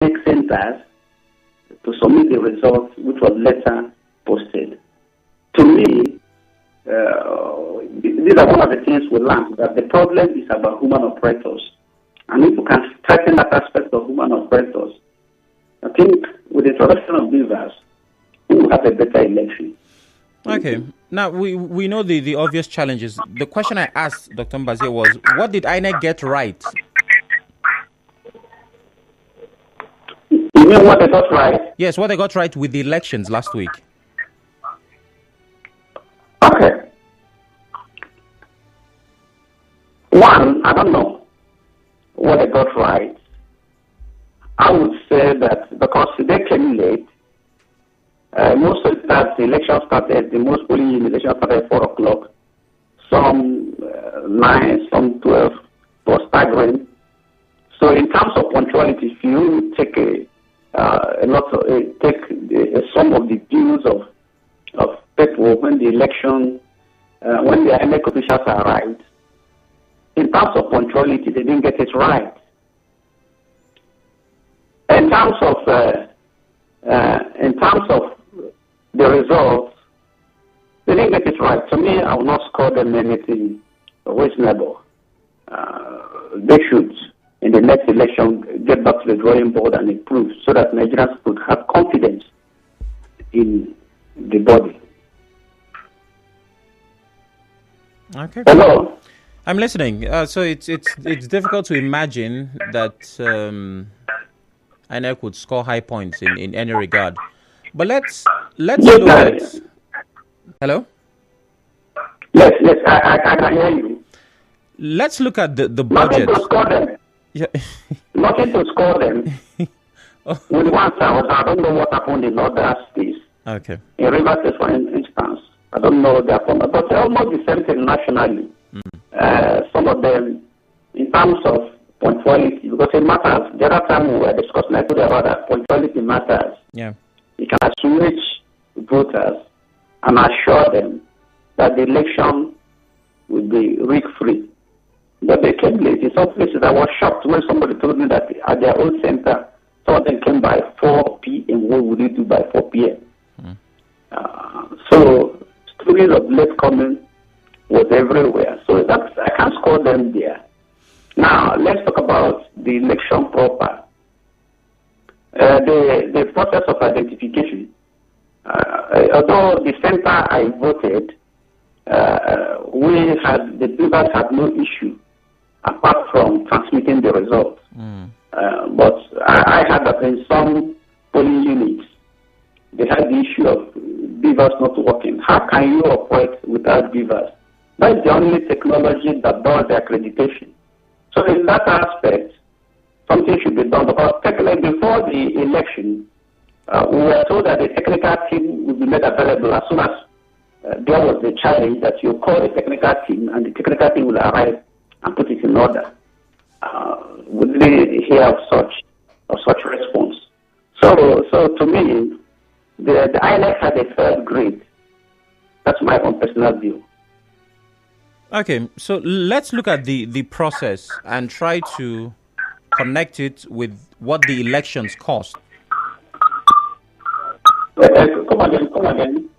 centers to submit the results, which was later posted. To me, these are one of the things we learned, that the problem is about human operators. And if we can strengthen that aspect of human operators, I think with the introduction of beavers, we will have a better election. Okay. Now, we know the obvious challenges. The question I asked Dr. Mbazie was, what did INEC get right? You mean what they got right? Yes, what they got right with the elections last week. Okay. One, I don't know what they got right. I would say that because they came late, most of the election started, the most polling unit started at 4 o'clock. Some 9, some 12, was staggering. So in terms of punctuality, if you take some of the views of people when the election, when the INEC officials arrived, in terms of punctuality, they didn't get it right. In terms of the results, they didn't get it right. To me, I will not score them anything reasonable. They should, in the next election, get back to the drawing board and improve so that Nigerians could have confidence in the body. Okay. Hello? I'm listening. So it's difficult to imagine that INEC would score high points in any regard. But let's look at. Hello? Yes, I can hear you. Let's look at the budget. Nothing to score them. Yeah. Nothing to score them. With one sound, I don't know what happened in other states. Okay. In Rivers State, for instance, I don't know their form, but they're almost the same thing nationally. Some of them, in terms of punctuality, because it matters. The other time we were discussing, I told you about that punctuality matters. Yeah. You can assuage voters and assure them that the election will be rig-free. But they came late. In some places, I was shocked when somebody told me that at their own center, some of them came by 4 p.m. What would you do by 4 p.m.? So stories of late coming was everywhere. So I can't score them there. Now, let's talk about the election proper. The process of identification. Although the center I voted, the beavers had no issue apart from transmitting the results. But I had that in some polling units, they had the issue of beavers not working. How can you operate without beavers? That's the only technology that does the accreditation. So in that aspect, something should be done. Because technically before the election, we were told that the technical team would be made available as soon as there was a challenge that you call the technical team and the technical team will arrive and put it in order. We didn't hear of such response. So to me, the INEC had a third grade. That's my own personal view. Okay, so let's look at the process and try to connect it with what the elections cost. Come again.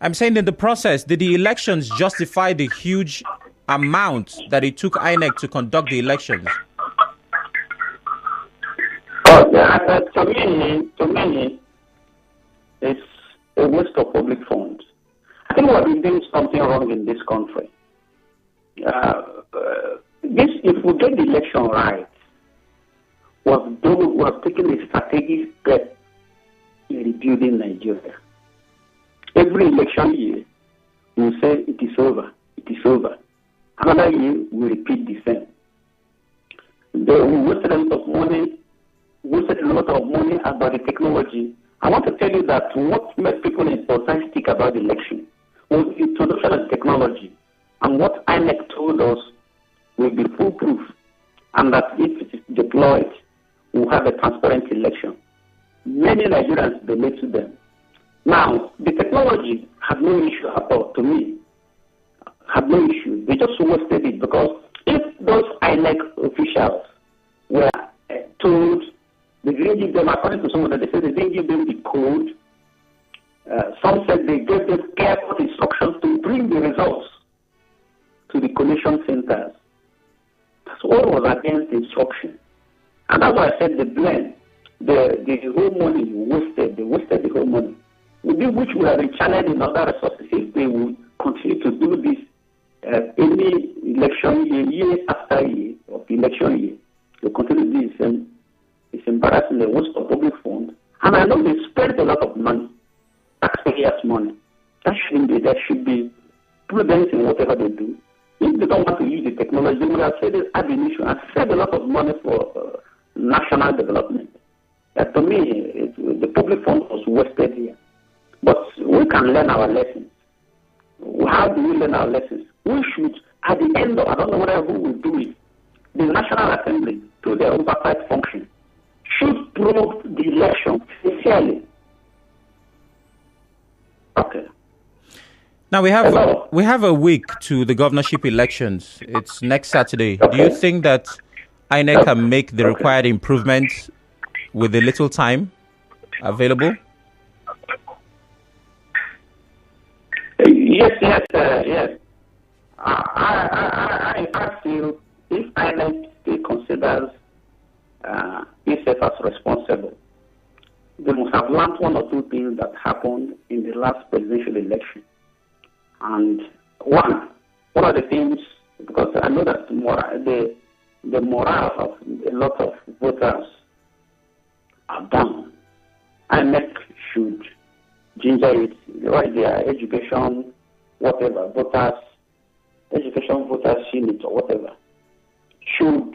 I'm saying in the process, did the elections justify the huge amount that it took INEC to conduct the elections? To me, it's a waste of public funds. I think we're doing something wrong in this country. If we get the election right, was taking a strategic step in rebuilding Nigeria. Every election year, we say it is over. Another year, we repeat the same. We wasted a lot of money about the technology. I want to tell you that what made people enthusiastic about the election was the introduction of technology. And what INEC told us will be foolproof, and that if it is deployed, we'll have a transparent election. Many Nigerians believe to them. Now, the technology had no issue at all, to me. Had no issue. They just wasted it, because if those INEC officials were told They didn't give them, according to some of them, they said they didn't give them the code. Some said they gave them careful instructions to bring the results to the collation centers. That's all was against instruction. And that's why I said the blame, the whole money wasted. They wasted the whole money. Which would have been channeled in other resources if they would continue to do this any election year after year of election year. They continue to do this, and it's embarrassing. The waste of public funds. And I know they spent a lot of money, taxpayers' money. That shouldn't be. There should be prudence in whatever they do. If they don't want to use the technology, they would have said it ab initio and saved a lot of money for national development. To me, the public fund was wasted here. But we can learn our lessons. How do we learn our lessons? We should, at the end of, I don't know whether who will do it, the National Assembly, through their oversight function, should probe the election sincerely. Okay. Now we have a week to the governorship elections. It's next Saturday. Okay. Do you think that INEC can make the required improvements with the little time available? Yes. I feel if INEC still considers itself as responsible, they must have learned one or two things that happened in the last presidential election. And one of the things, because I know that the morale of a lot of voters are down. INEC should ginger it, right there, education, whatever, education voters unit or whatever, should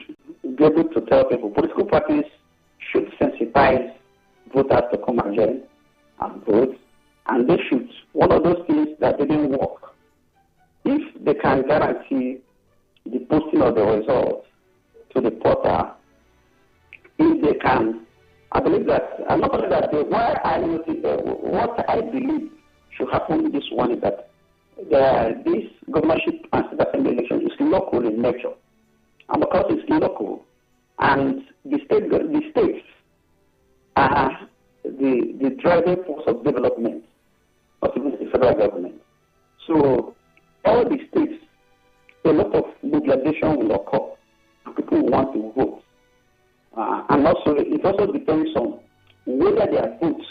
be able to tell people, political parties should sensitize voters to come again and vote, and they should, one of those things that didn't work, if they can guarantee the posting of the results to the portal, if they can, I believe that, and not only that, what I believe should happen this one is that this governorship and state assembly election is local in nature. And because it's local, and the states are the driving force of development, not even the federal government. So all the states, a lot of mobilization will occur, and people will want to vote. And also, it also depends on whether their votes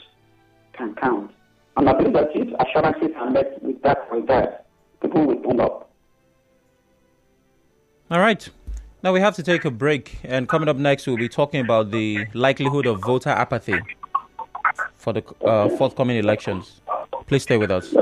can count. And I believe that if assurances are met with that regard, people will turn up. All right. Now we have to take a break. And coming up next, we'll be talking about the likelihood of voter apathy for the forthcoming elections. Please stay with us.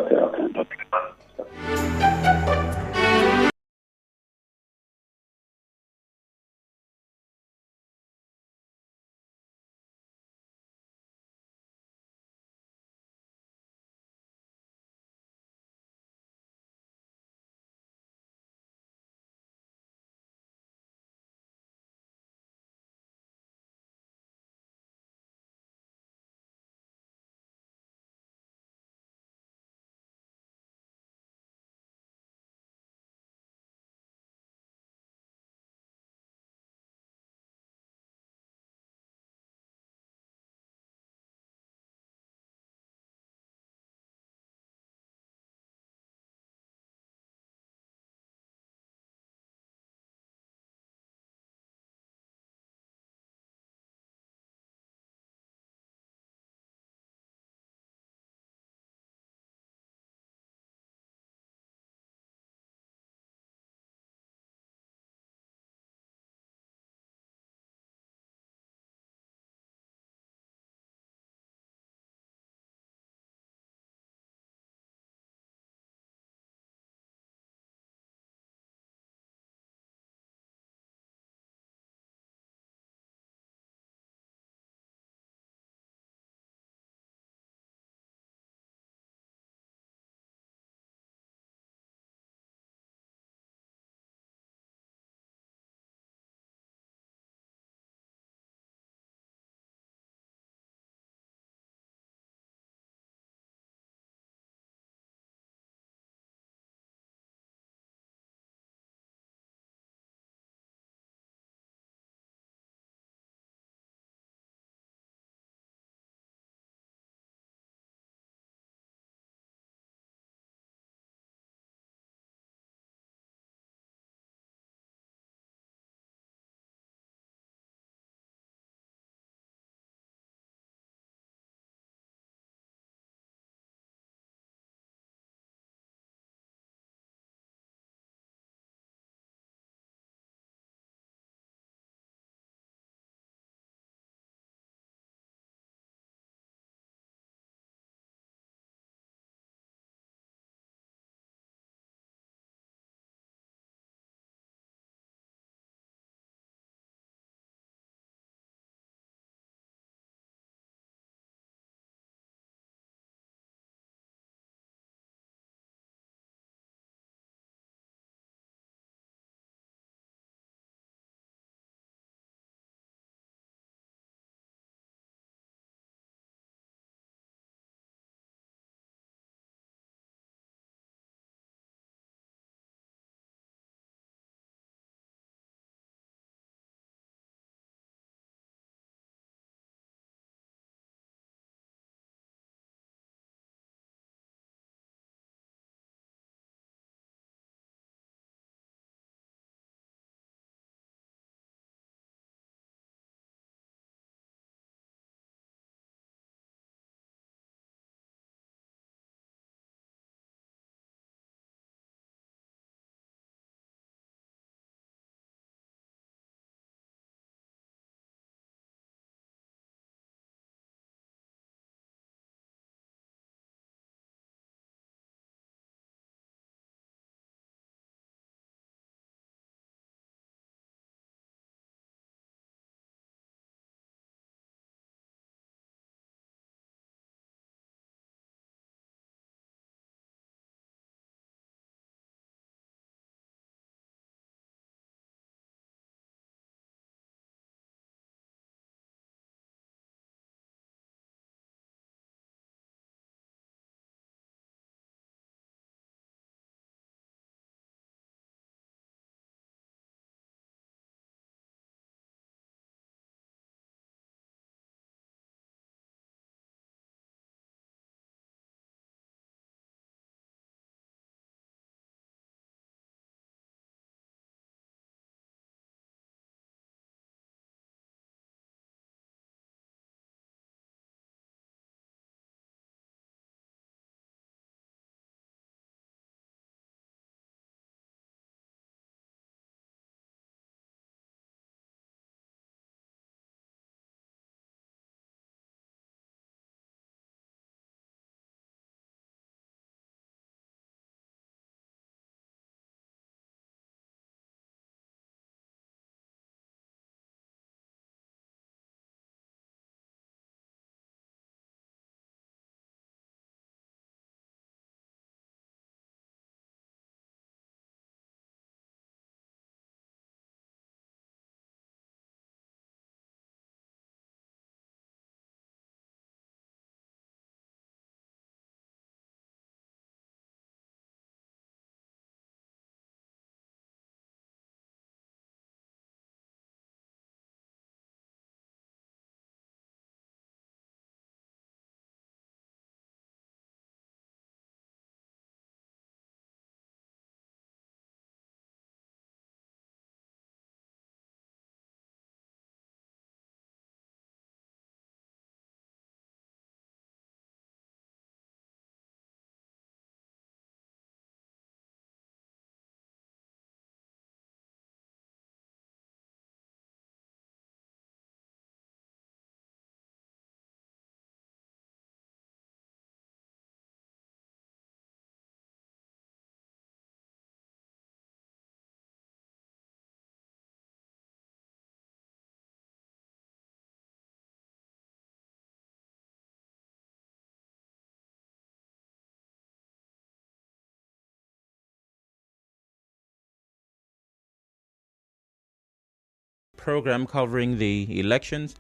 program covering the elections,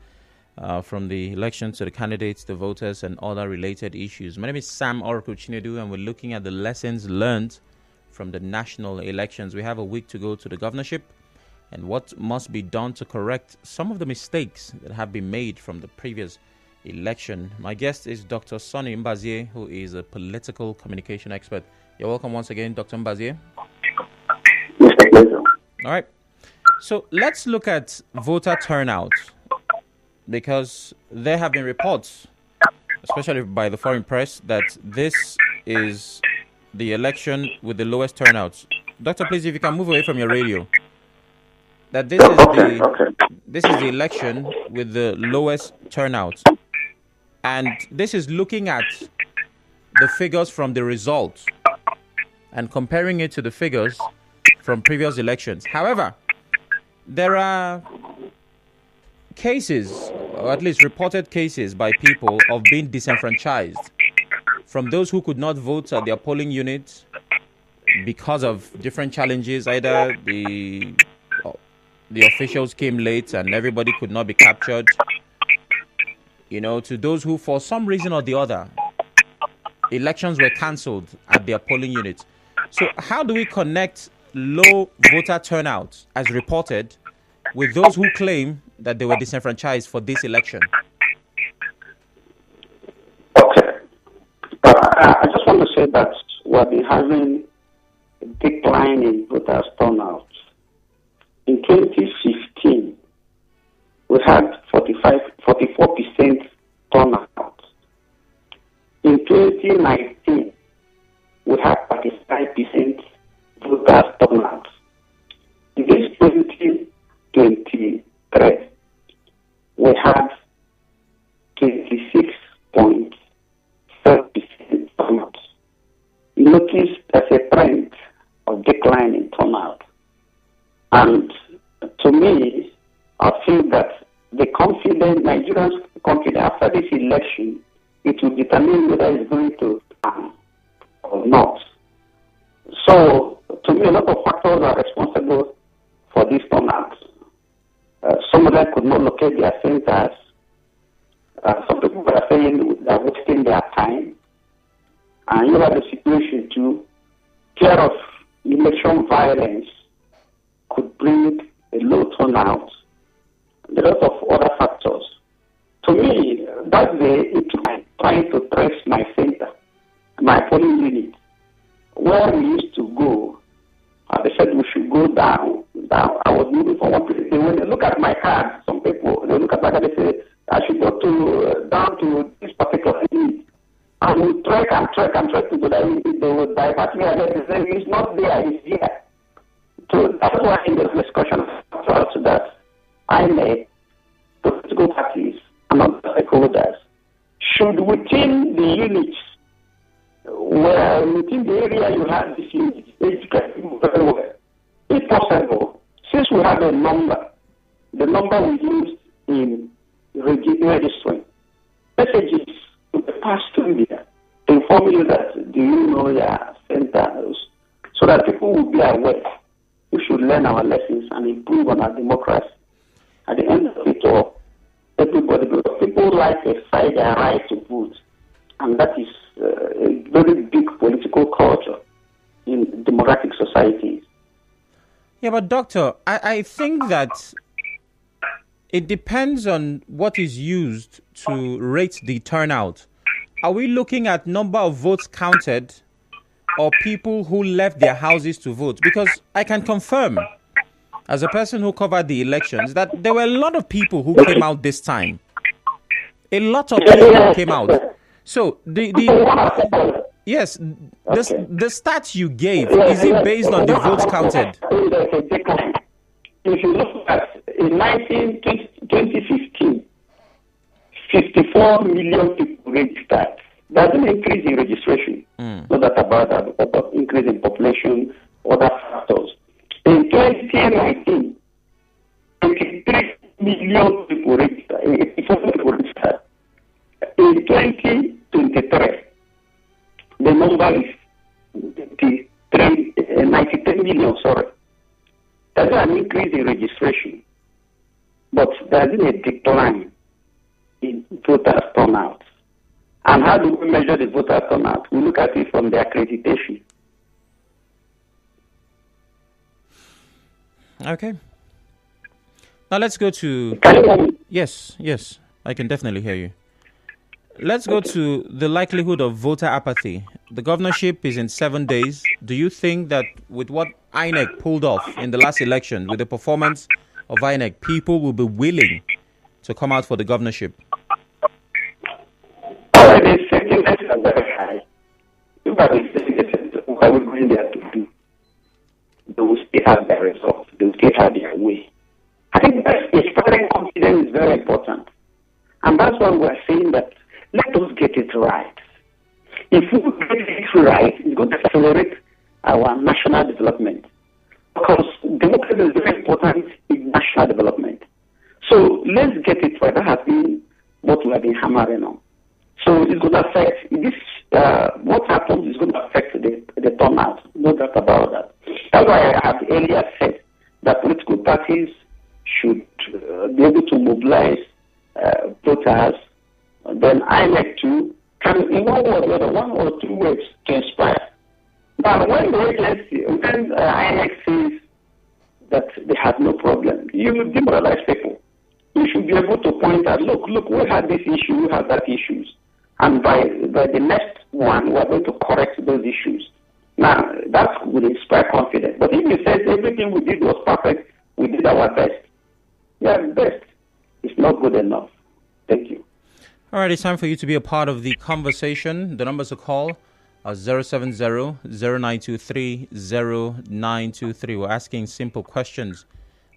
from the elections to the candidates, the voters, and other related issues. My name is Sam Oracle Chinedu, and we're looking at the lessons learned from the national elections. We have a week to go to the governorship, and what must be done to correct some of the mistakes that have been made from the previous election. My guest is Dr. Sonny Mbazie, who is a political communication expert. You're welcome once again, Dr. Mbazie. All right. So let's look at voter turnout, because there have been reports, especially by the foreign press, that this is the election with the lowest turnout. Doctor, please, if you can move away from your radio. That this is the election with the lowest turnout. And this is looking at the figures from the results and comparing it to the figures from previous elections. However, there are cases, or at least reported cases by people, of being disenfranchised from those who could not vote at their polling units because of different challenges. Either the officials came late and everybody could not be captured, to those who, for some reason or the other, elections were cancelled at their polling units. So how do we connect low voter turnout, as reported, with those who claim that they were disenfranchised for this election? Okay. I just want to say that we've been having a decline in voters' turnout. In 2015, we had 44% turnout. In 2019, we had 35% voters' turnout. In this 2023, we had 26.7% turnout. You notice there's a trend of decline in turnout. And to me, I feel that Nigerians' confidence after this election, it will determine whether it's going to stand or not. So, to me, a lot of factors are responsible for this turnout. Some of them could not locate their centers. Some people are saying they're wasting their time. And you have the situation too. Fear of election violence could bring a low turnout. There are a lot of other factors. To me, that's I'm trying to trace my center, my polling unit, where we used to go. They said we should go down. I was moving from one place. When they look at my card, some people, they look at my card, they say, I should go down to this particular unit. And we trek and to go there. They will divert me again. They say, it's not there, it's here. So that's why in the discussion so that I made political parties and other stakeholders should, within the units, where within the area you have this unit, educate people very well. If possible, since we have a number, the number we use in registering, messages to be passed through there to inform you that do you know your centers, so that people will be aware. We should learn our lessons and improve on our democracy. At the end of it all, everybody, because people like a side and right to vote, and that is a very big political culture in democratic societies. Yeah, but Doctor, I think that it depends on what is used to rate the turnout. Are we looking at number of votes counted or people who left their houses to vote? Because I can confirm, as a person who covered the elections, that there were a lot of people who came out this time. A lot of people came out. So the stats you gave, is it based on the votes counted? If you look at in 2015, 54 million people registered. That's an increase in registration. Not that about that, but increase in population, other factors. In 2019, 23 million people registered. 84 people registered. In 2023, the number is 93 million, sorry. That's an increase in registration. but there has been a decline in voters' turnout. And how do we measure the voter turnout? We look at it from the accreditation. Okay. Now let's go to... Yes, I can definitely hear you. Let's go to the likelihood of voter apathy. The governorship is in 7 days. Do you think that with what INEC pulled off in the last election, with the performance of INEC, people will be willing to come out for the governorship? The sentiments are very high. What we're going there to do, they will still have their results. They will still have their way. I think that inspiring confidence is very important. And that's why we're saying that let us get it right. If we get it right, it's going to accelerate our national development. Because democracy is very important in national development. So let's get it right. That has been what we have been hammering on. So it's going to affect this. What happens is going to affect the turnout. No doubt about that. That's why I have earlier said that political parties should be able to mobilize voters. Then INEC too can, in one or two ways, to inspire. But when INEC says that they have no problem, you demoralize people. You should be able to point out, look, we have this issue, we have that issues. And by the next one, we are going to correct those issues. Now, that would inspire confidence. But if you say everything we did was perfect, we did our best. Yeah, best. It's not good enough. Thank you. All right, it's time for you to be a part of the conversation. The numbers to call are 070-0923-0923. We're asking simple questions.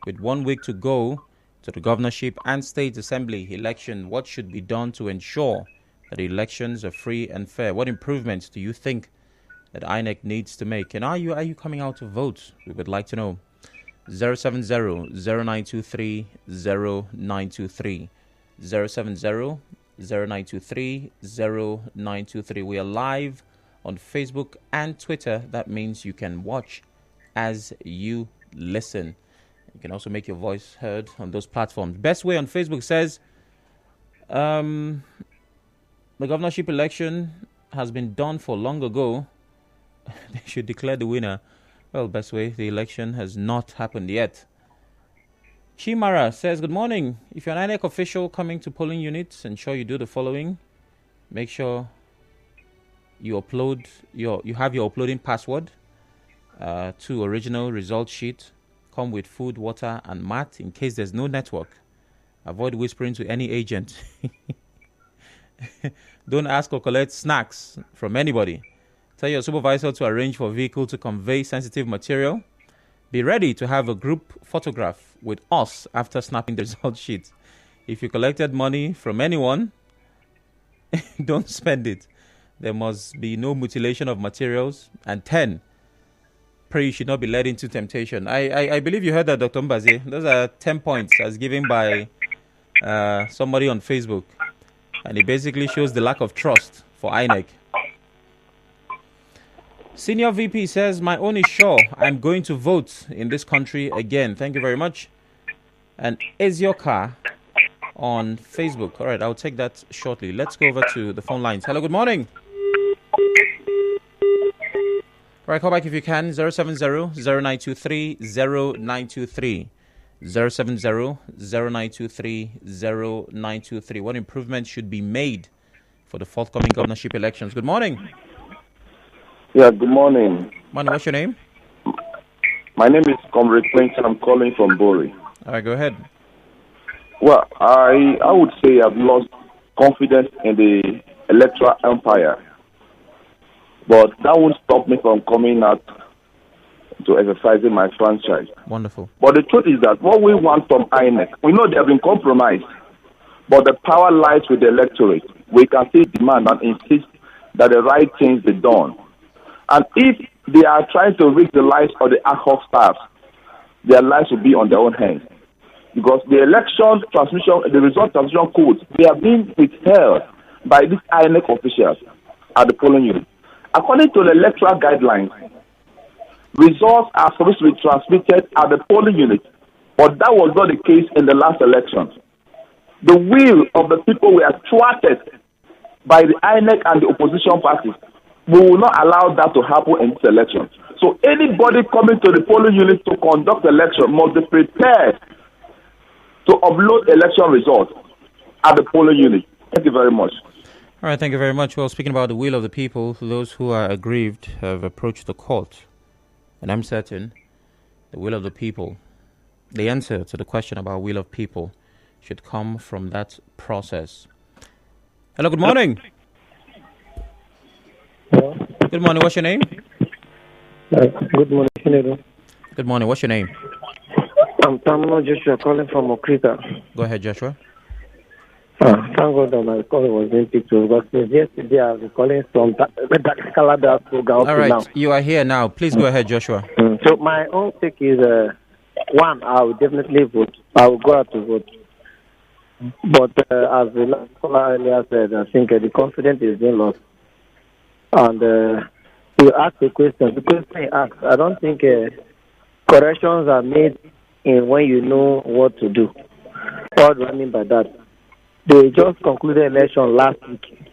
With 1 week to go to the governorship and state assembly election, what should be done to ensure that the elections are free and fair? What improvements do you think that INEC needs to make? And are you coming out to vote? We would like to know. 070-0923-0923. 070-0923-0923. We are live on Facebook and Twitter. That means you can watch as you listen. You can also make your voice heard on those platforms. Best way on Facebook says, the governorship election has been done for long ago. They should declare the winner. Well, best way, the election has not happened yet. Chimara says, good morning. If you're an INEC official coming to polling units, ensure you do the following. Make sure you upload you have your uploading password to original result sheet. Come with food, water, and mat in case there's no network. Avoid whispering to any agent. Don't ask or collect snacks from anybody. Tell your supervisor to arrange for a vehicle to convey sensitive material. Be ready to have a group photograph with us after snapping the result sheet. If you collected money from anyone, don't spend it. There must be no mutilation of materials. And 10, pray you should not be led into temptation. I believe you heard that, Dr. Mbazie. Those are 10 points as given by somebody on Facebook. And it basically shows the lack of trust for INEC. Senior VP says, my own is sure. I'm going to vote in this country again. Thank you very much. And is your car on Facebook? All right, I'll take that shortly. Let's go over to the phone lines. Hello, good morning. All right, call back if you can. 070-0923-0923. 070-0923-0923. What improvements should be made for the forthcoming governorship elections? Good morning. Yeah, good morning. Morning, what's your name? My name is Comrade Clinton. I'm calling from Bori. All right, go ahead. Well, I would say I've lost confidence in the electoral empire. But that won't stop me from coming out to exercising my franchise. Wonderful. But the truth is that what we want from INEC, we know they have been compromised, but the power lies with the electorate. We can still demand and insist that the right things be done. And if they are trying to rig the lives of the ad hoc staff, their lives will be on their own hands. Because the election transmission, the result transmission codes, they are being withheld by these INEC officials at the polling unit. According to the electoral guidelines, results are supposed to be transmitted at the polling unit But that was not the case in the last elections. The will of the people were thwarted by the INEC and the opposition parties. We will not allow that to happen in this election. So anybody coming to the polling unit to conduct election must be prepared to upload election results at the polling unit. Thank you very much. All right, thank you very much. Well, speaking about the will of the people, those who are aggrieved have approached the court. And I'm certain the will of the people, the answer to the question about will of people should come from that process. Hello, good morning. Hello. Good morning, what's your name? Good morning, Senator. Good morning, what's your name? I'm Tamno Joshua calling from Okrita. Go ahead, Joshua. Thank God that my call was being picked up, but since yesterday I've been calling from the Calabria program. All right, now. You are here now. Please go ahead, Joshua. So my own take is, one, I will definitely vote. I will go out to vote. But as the last caller earlier said, I think the confidence is being lost. And you ask a question. The question you ask, I don't think corrections are made in when you know what to do. What do I mean by that? They just concluded election last week.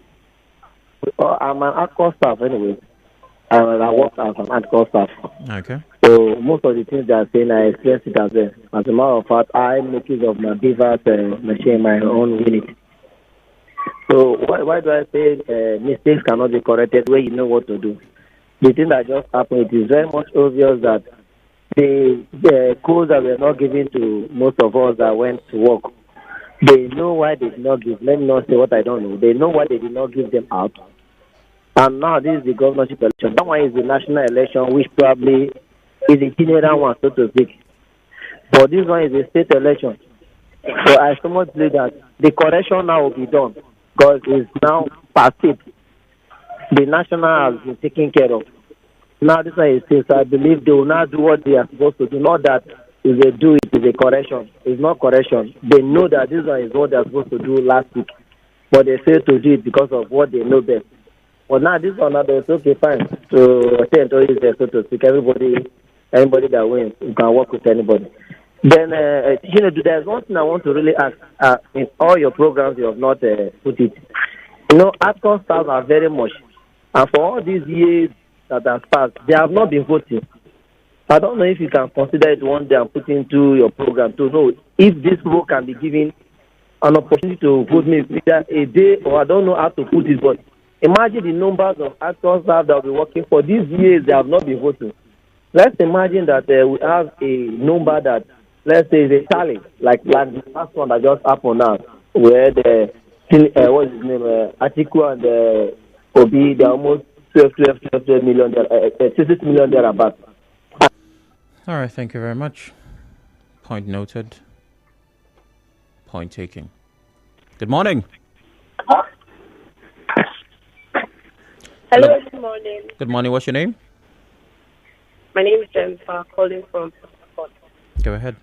I'm an ADCO staff anyway. I work as an ADCO staff. Okay. So most of the things they are saying, I experienced it as well. As a matter of fact, I make use of my beavers machine, my own unit. So why do I say mistakes cannot be corrected when you know what to do? The thing that just happened, it is very much obvious that the codes that were not given to most of us that went to work, they know why they did not give. Let me not say what I don't know. They know why they did not give them out. And now this is the governorship election. That one is the national election, which probably is a general one, so to speak. But this one is a state election. So I somewhat believe that the correction now will be done because it's now past it. The national has been taken care of. Now this one is state, so I believe they will now do what they are supposed to do. Not that if they do it, it's a correction. It's not correction. They know that this one is what they are supposed to do last week. But they fail to do it because of what they know best. But now this one, it's okay, fine. So attend to it, so to speak. Anybody that wins, you can work with anybody. Then, there's one thing I want to really ask. In all your programs, you have not put it. ADCO staff are very much. And for all these years that have passed, they have not been voting. I don't know if you can consider it one day and put into your program to know if this role can be given an opportunity to vote me either a day or I don't know how to put it, but imagine the numbers of ADCO staff that will be working for these years they have not been voting. Let's imagine that we have a number that, let's say, is a tally, like the last one that just happened now, where what's his name, Atiku and Obi, they're almost 12 million, 6 million thereabouts. All right, thank you very much. Point noted. Point taken. Good morning. Hello, good morning. Good morning. What's your name? My name is Jennifer, calling from Port. Go ahead.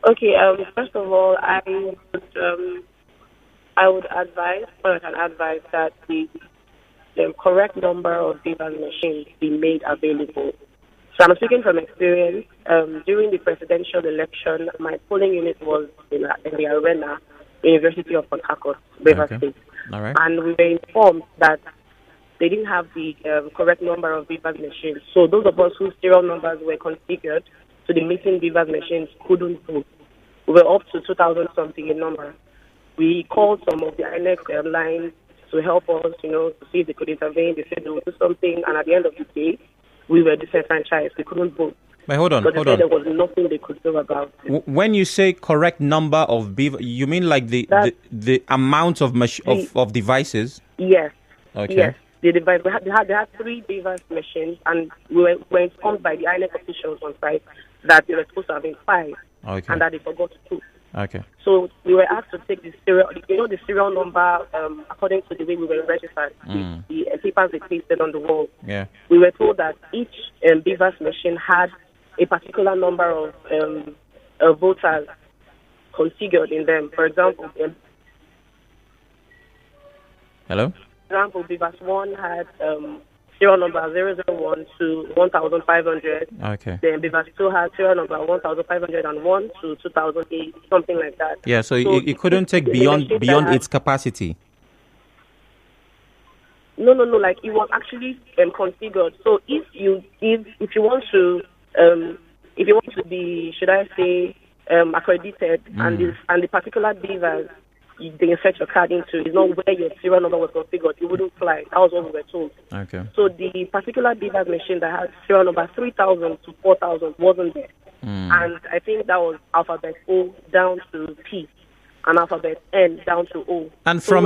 Okay, first of all, I would advise, or I can advise that the correct number of Vivan machines be made available. So I'm speaking from experience. During the presidential election, my polling unit was in the arena, University of Port Harcourt, River State. All right. And we were informed that they didn't have the correct number of Vivan machines. So those of us whose serial numbers were configured to the missing Vivan machines couldn't vote. We were up to 2,000 something in number. We called some of the INEC lines to help us, to see if they could intervene. They said they would do something, and at the end of the day, we were disenfranchised. We couldn't vote. But hold on. There was nothing they could do about it. When you say correct number of you mean like the amount of devices? Yes. Okay. Yes. The device. They had 3 device machines, and we were informed by the INEC officials on site that they were supposed to have been 5, and that they forgot 2. Okay. So we were asked to take the serial number according to the way we were registered, the papers they pasted on the wall. Yeah. We were told that each Beavers machine had a particular number of voters configured in them. For example, hello. For example, Beavers 1 had serial number 001 to 1500. Okay. Then Mbazie 2 has serial number 1501 to 2008, something like that. Yeah, so it couldn't take beyond its capacity. No. Like it was actually configured. So if you want to be, should I say, accredited, and the particular device they insert your card into is not where your serial number was configured, it wouldn't fly. That was what we were told. Okay. So the particular device machine that had serial number 3000 to 4000 wasn't there, and I think that was alphabet O down to P, and alphabet N down to O. And so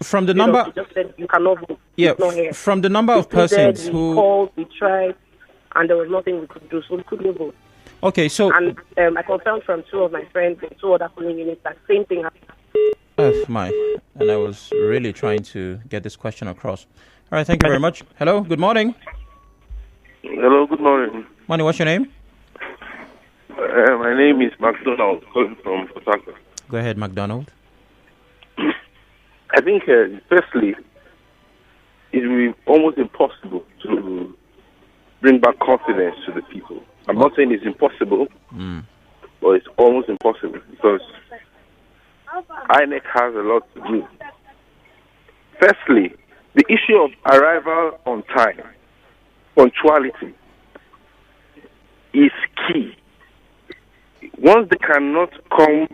from the number, they just said you cannot vote. Yeah, it's not here. From the number of persons we called, we tried, and there was nothing we could do, so we couldn't vote. Okay, so and I confirmed from two of my friends and two other polling units that same thing happened. And I was really trying to get this question across. All right, thank you very much. Hello, good morning. Hello, good morning. Morning, what's your name? My name is McDonald, calling from Port Harcourt. Go ahead, McDonald. I think, firstly, it will be almost impossible to bring back confidence to the people. I'm not saying it's impossible, but it's almost impossible because INEC has a lot to do. Firstly, the issue of arrival on time, punctuality, is key. Once they cannot come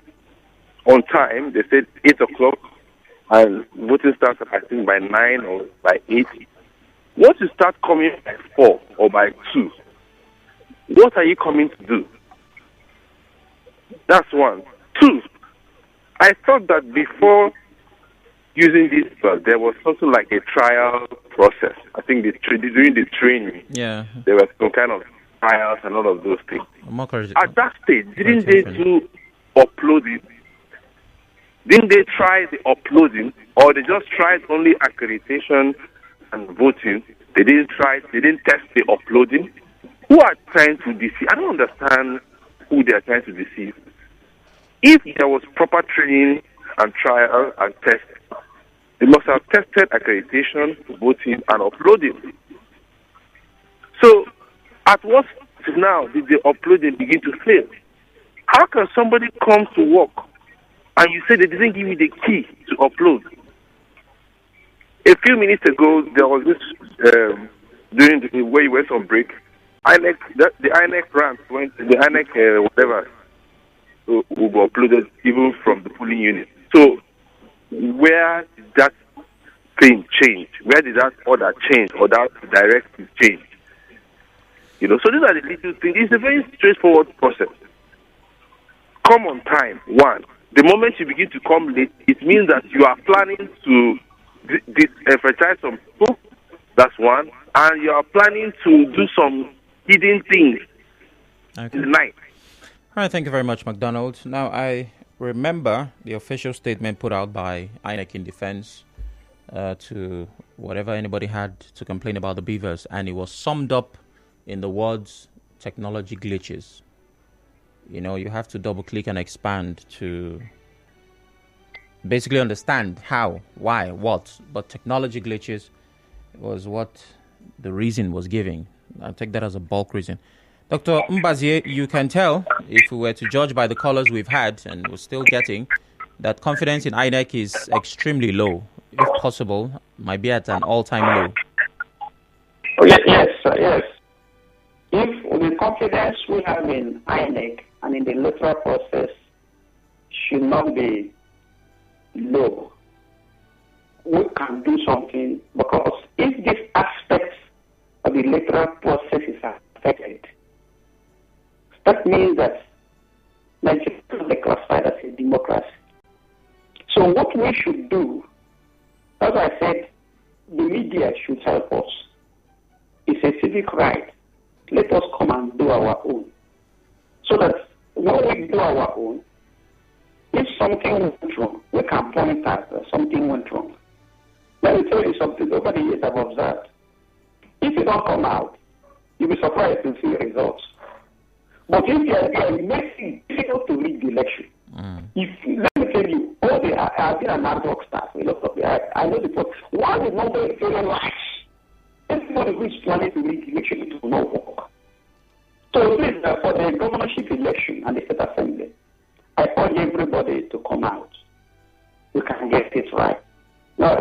on time, they said 8 o'clock, and voting starts, I think, by 9 or by 8. Once you start coming by 4 or by 2, what are you coming to do? That's one. Two, I thought that before using this, there was something like a trial process. I think during the training, there were some kind of trials and all of those things. At that stage, didn't they do uploading? Didn't they try the uploading, or they just tried only accreditation and voting? They didn't test the uploading. Who are trying to deceive? I don't understand who they are trying to deceive. If there was proper training and trial and test, they must have tested accreditation, voting, and uploading. So, at what now did the uploading begin to fail? How can somebody come to work and you say they didn't give you the key to upload? A few minutes ago, there was this, during the way you went on break, the INEC grant went, the INEC whatever, will be uploaded even from the polling unit. So, where did that thing change? Where did that order change or that directive change? So these are the little things. It's a very straightforward process. Come on time, one. The moment you begin to come late, it means that you are planning to disenfranchise some people. That's one. And you are planning to do some hidden things in the night. All right, thank you very much, McDonald. Now, I remember the official statement put out by INEC in defense to whatever anybody had to complain about the beavers, and it was summed up in the words technology glitches. You have to double click and expand to basically understand how, why, what. But technology glitches was what the reason was giving. I'll take that as a bulk reason. Dr. Mbazie, you can tell, if we were to judge by the callers we've had, and we're still getting, that confidence in INEC is extremely low. If possible, might be at an all-time low. Oh, yes. If the confidence we have in INEC and in the electoral process should not be low, we can do something, because if this aspect of the electoral process is affected, that means that Nigeria can be classified as a democracy. So what we should do, as I said, the media should help us. It's a civic right. Let us come and do our own. So that when we do our own, if something went wrong, we can point out that something went wrong. Let me tell you something over the years I've observed. If you don't come out, you'll be surprised to see results. But if you are there, it makes it difficult to read the election. Let me tell you, I've been an ad hoc staff. I know the point. One is not very large. Everybody who is planning to make election, it will not work. So please, for the governorship election and the state assembly, I urge everybody to come out. We can get it right. Now,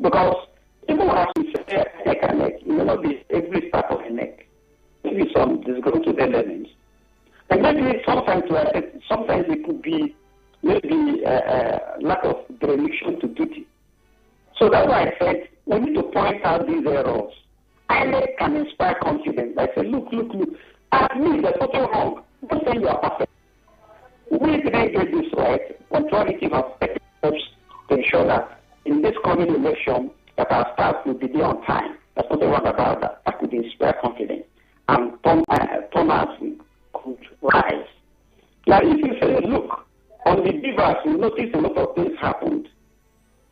because even as we say neck and neck, it may not be every part of a neck. Maybe some disgruntled elements. And maybe sometimes it could be maybe lack of dereliction to duty. So that's why I said we need to point out these errors. INEC can inspire confidence. I said, look. At me, there's nothing wrong. Don't say you are perfect. We didn't get this right. Controversies have taken steps to ensure that in this coming election, that our staff will be there on time. There's nothing wrong about that. That could inspire confidence. And Thomas could rise. Now, if you say, look, on the beavers, we noticed a lot of things happened.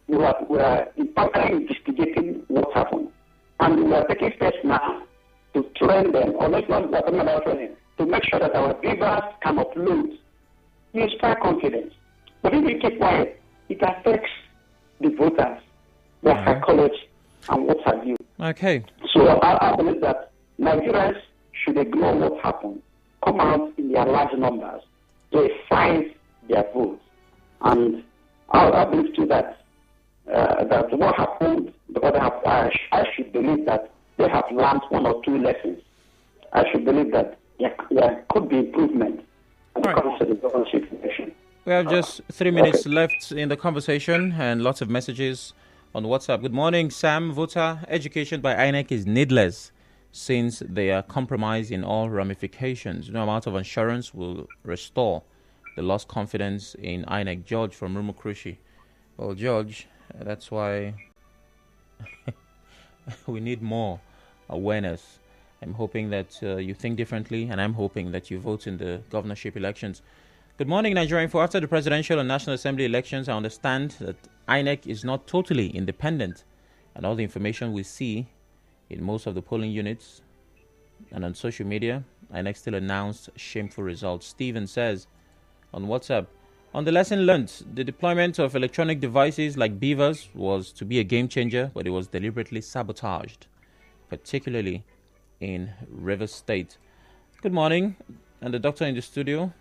We are investigating what happened. And we are taking steps now to train them, or not about training, to make sure that our beavers can upload. You inspire confidence. But if we keep quiet, it affects the voters, their psychology, and what have you. Okay. So I believe that Nigerians should ignore what happened, come out in their large numbers to exercise their votes. And I believe too that what happened, because I should believe that they have learned one or two lessons. I should believe that there could be improvement when it comes to the governorship election. We have just 3 minutes left in the conversation and lots of messages on WhatsApp. Good morning, Sam. Voter education by INEC is needless since they are compromised in all ramifications. No amount of assurance will restore the lost confidence in INEC. George from Rumukrushi. Well, George, that's why we need more awareness. I'm hoping that you think differently, and I'm hoping that you vote in the governorship elections. Good morning, Nigerian. For after the presidential and National Assembly elections, I understand that INEC is not totally independent, and all the information we see in most of the polling units and on social media, INEC still announced shameful results. Steven says on WhatsApp, on the lesson learned, the deployment of electronic devices like beavers was to be a game changer, but it was deliberately sabotaged, particularly in Rivers State. Good morning, and the doctor in the studio.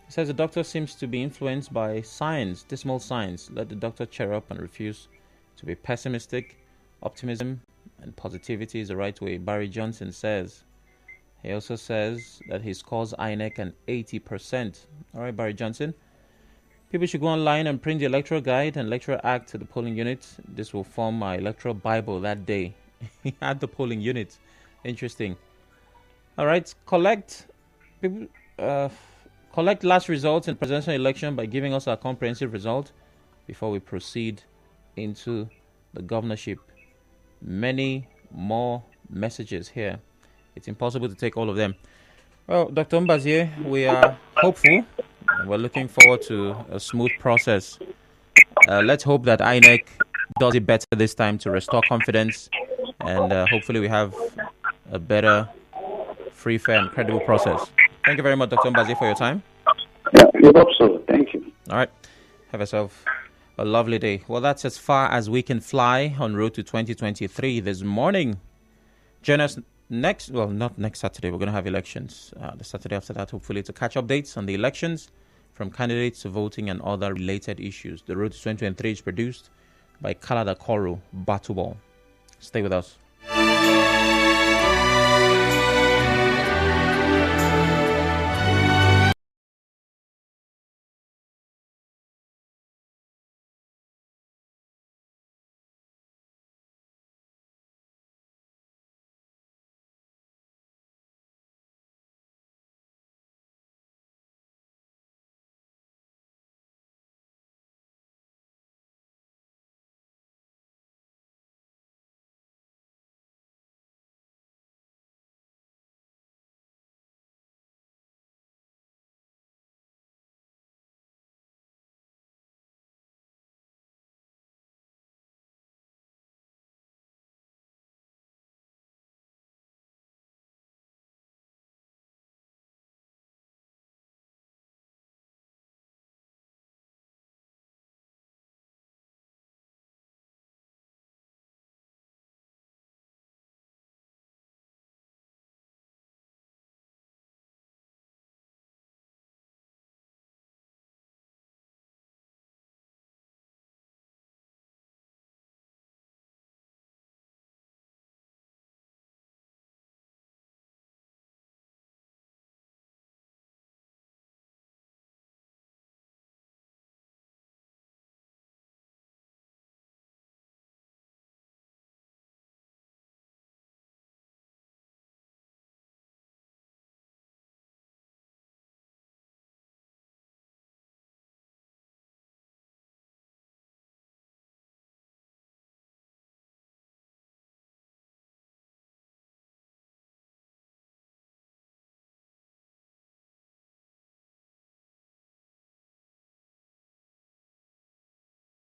Says the doctor seems to be influenced by science, dismal science. Let the doctor cheer up and refuse to be pessimistic. Optimism and positivity is the right way. Barry Johnson says. He also says that he scores INEC an 80%. All right, Barry Johnson. People should go online and print the electoral guide and electoral act to the polling unit. This will form my electoral Bible that day. At the polling unit. Interesting. All right, collect last results in presidential election by giving us our comprehensive result before we proceed into the governorship. Many more messages here. It's impossible to take all of them. Well, Dr. Mbazie, we are hopeful. We're looking forward to a smooth process. Let's hope that INEC does it better this time to restore confidence, and hopefully we have a better, free, fair, and credible process. Thank you very much, Dr. Mbazie, for your time. Yeah, you hope so. Thank you. All right. Have yourself a lovely day. Well, that's as far as we can fly on road to 2023 this morning. Join us not next Saturday. We're going to have elections. The Saturday after that, hopefully, to catch updates on the elections, from candidates to voting and other related issues. The road to 2023 is produced by Kalada Koro Batubal. Stay with us.